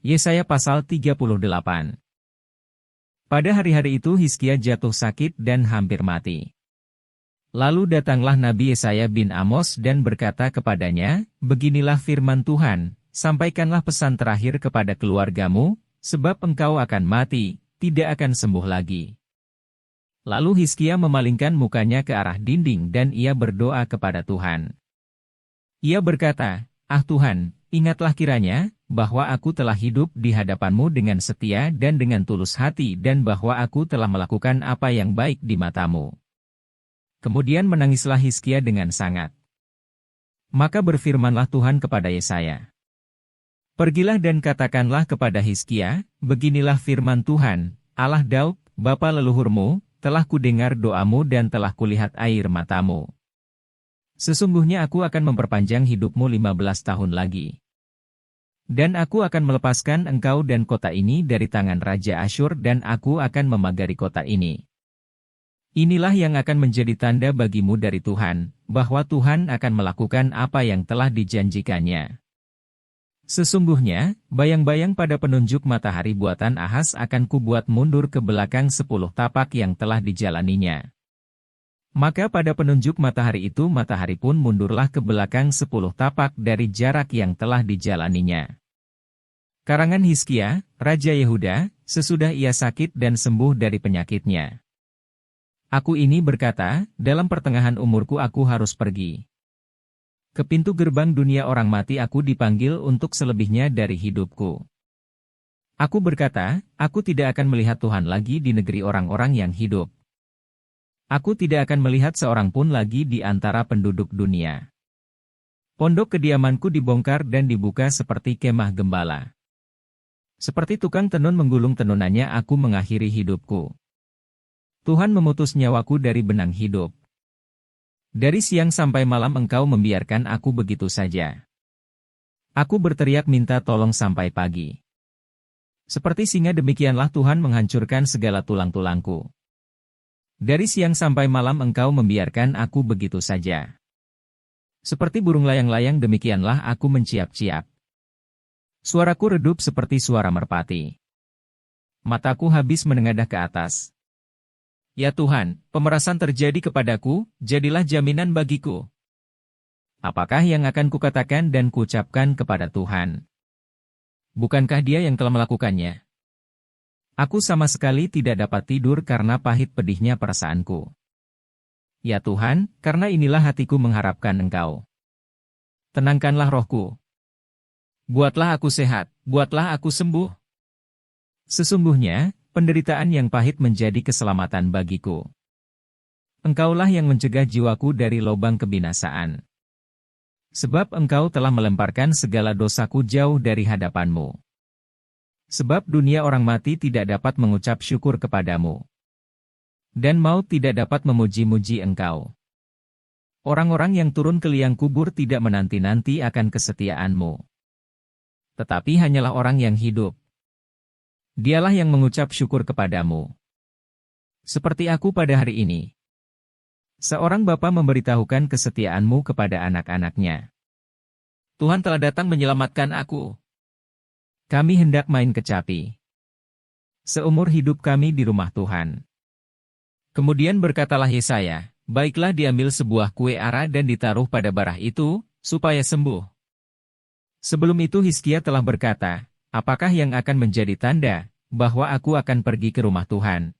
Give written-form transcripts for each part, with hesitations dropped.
Yesaya pasal 38. Pada hari-hari itu Hizkia jatuh sakit dan hampir mati. Lalu datanglah Nabi Yesaya bin Amos dan berkata kepadanya, "Beginilah firman Tuhan, sampaikanlah pesan terakhir kepada keluargamu, sebab engkau akan mati, tidak akan sembuh lagi." Lalu Hizkia memalingkan mukanya ke arah dinding dan ia berdoa kepada Tuhan. Ia berkata, "Ah Tuhan, ingatlah kiranya, bahwa aku telah hidup di hadapanmu dengan setia dan dengan tulus hati dan bahwa aku telah melakukan apa yang baik di matamu." Kemudian menangislah Hizkia dengan sangat. Maka berfirmanlah Tuhan kepada Yesaya, "Pergilah dan katakanlah kepada Hizkia, beginilah firman Tuhan, Allah Daud, bapa leluhurmu, telah kudengar doamu dan telah kulihat air matamu. Sesungguhnya aku akan memperpanjang hidupmu 15 tahun lagi. Dan aku akan melepaskan engkau dan kota ini dari tangan Raja Asyur dan aku akan memagari kota ini. Inilah yang akan menjadi tanda bagimu dari Tuhan, bahwa Tuhan akan melakukan apa yang telah dijanjikannya. Sesungguhnya, bayang-bayang pada penunjuk matahari buatan Ahaz akan kubuat mundur ke belakang 10 tapak yang telah dijalaninya." Maka pada penunjuk matahari itu matahari pun mundurlah ke belakang 10 tapak dari jarak yang telah dijalaninya. Karangan Hizkia, Raja Yehuda, sesudah ia sakit dan sembuh dari penyakitnya. Aku ini berkata, dalam pertengahan umurku aku harus pergi. Ke pintu gerbang dunia orang mati aku dipanggil untuk selebihnya dari hidupku. Aku berkata, aku tidak akan melihat Tuhan lagi di negeri orang-orang yang hidup. Aku tidak akan melihat seorang pun lagi di antara penduduk dunia. Pondok kediamanku dibongkar dan dibuka seperti kemah gembala. Seperti tukang tenun menggulung tenunannya aku mengakhiri hidupku. Tuhan memutus nyawaku dari benang hidup. Dari siang sampai malam engkau membiarkan aku begitu saja. Aku berteriak minta tolong sampai pagi. Seperti singa demikianlah Tuhan menghancurkan segala tulang-tulangku. Dari siang sampai malam engkau membiarkan aku begitu saja. Seperti burung layang-layang demikianlah aku menciap-ciap. Suaraku redup seperti suara merpati. Mataku habis menengadah ke atas. Ya Tuhan, pemerasan terjadi kepadaku, jadilah jaminan bagiku. Apakah yang akan kukatakan dan kuucapkan kepada Tuhan? Bukankah Dia yang telah melakukannya? Aku sama sekali tidak dapat tidur karena pahit pedihnya perasaanku. Ya Tuhan, karena inilah hatiku mengharapkan Engkau. Tenangkanlah rohku. Buatlah aku sehat, buatlah aku sembuh. Sesungguhnya, penderitaan yang pahit menjadi keselamatan bagiku. Engkaulah yang mencegah jiwaku dari lubang kebinasaan. Sebab engkau telah melemparkan segala dosaku jauh dari hadapanmu. Sebab dunia orang mati tidak dapat mengucap syukur kepadamu. Dan maut tidak dapat memuji-muji engkau. Orang-orang yang turun ke liang kubur tidak menanti-nanti akan kesetiaanmu. Tetapi hanyalah orang yang hidup. Dialah yang mengucap syukur kepadamu. Seperti aku pada hari ini. Seorang bapa memberitahukan kesetiaanmu kepada anak-anaknya. Tuhan telah datang menyelamatkan aku. Kami hendak main kecapi. Seumur hidup kami di rumah Tuhan. Kemudian berkatalah Yesaya, baiklah diambil sebuah kue ara dan ditaruh pada barah itu, supaya sembuh. Sebelum itu Hizkia telah berkata, apakah yang akan menjadi tanda, bahwa aku akan pergi ke rumah Tuhan?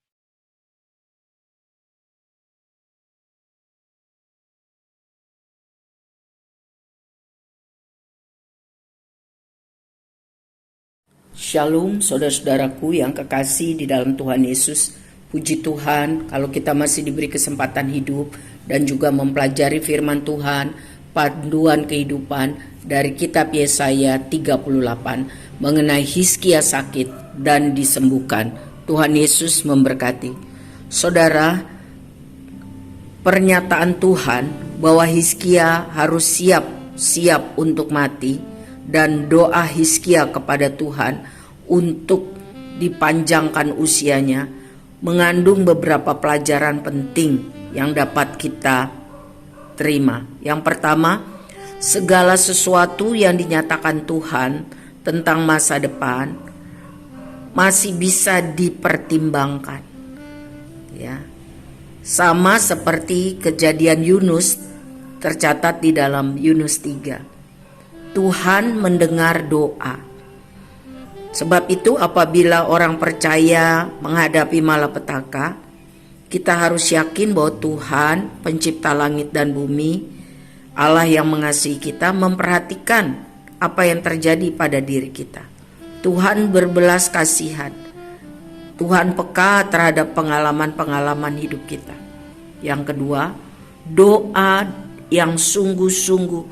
Shalom saudara-saudaraku yang kekasih di dalam Tuhan Yesus. Puji Tuhan kalau kita masih diberi kesempatan hidup dan juga mempelajari firman Tuhan, panduan kehidupan dari kitab Yesaya 38 mengenai Hizkia sakit dan disembuhkan. Tuhan Yesus memberkati. Saudara, pernyataan Tuhan bahwa Hizkia harus siap untuk mati dan doa Hizkia kepada Tuhan untuk dipanjangkan usianya mengandung beberapa pelajaran penting yang dapat kita terima. Yang pertama, segala sesuatu yang dinyatakan Tuhan tentang masa depan masih bisa dipertimbangkan. Ya. Sama seperti kejadian Yunus tercatat di dalam Yunus 3. Tuhan mendengar doa. Sebab itu apabila orang percaya menghadapi malapetaka, kita harus yakin bahwa Tuhan pencipta langit dan bumi, Allah yang mengasihi kita, memperhatikan apa yang terjadi pada diri kita. Tuhan berbelas kasihan. Tuhan peka terhadap pengalaman-pengalaman hidup kita. Yang kedua, doa yang sungguh-sungguh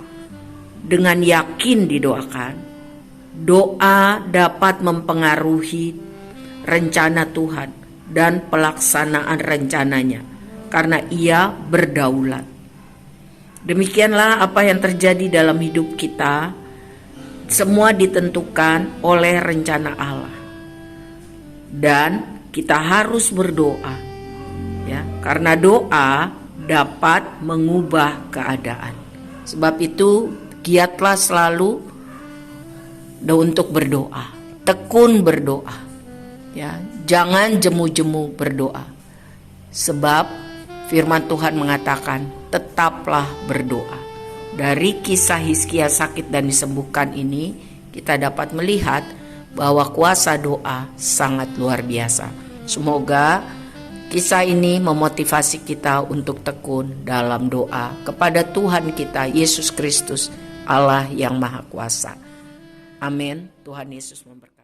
dengan yakin didoakan. Doa dapat mempengaruhi rencana Tuhan dan pelaksanaan rencananya karena Ia berdaulat. Demikianlah apa yang terjadi dalam hidup kita. Semua ditentukan oleh rencana Allah. Dan kita harus berdoa. Ya, karena doa dapat mengubah keadaan. Sebab itu giatlah selalu untuk berdoa. Tekun berdoa. Ya, jangan jemu-jemu berdoa. Sebab firman Tuhan mengatakan, tetaplah berdoa. Dari kisah Hizkia sakit dan disembuhkan ini, kita dapat melihat bahwa kuasa doa sangat luar biasa. Semoga kisah ini memotivasi kita untuk tekun dalam doa kepada Tuhan kita, Yesus Kristus, Allah yang Maha Kuasa. Amin. Tuhan Yesus memberkati.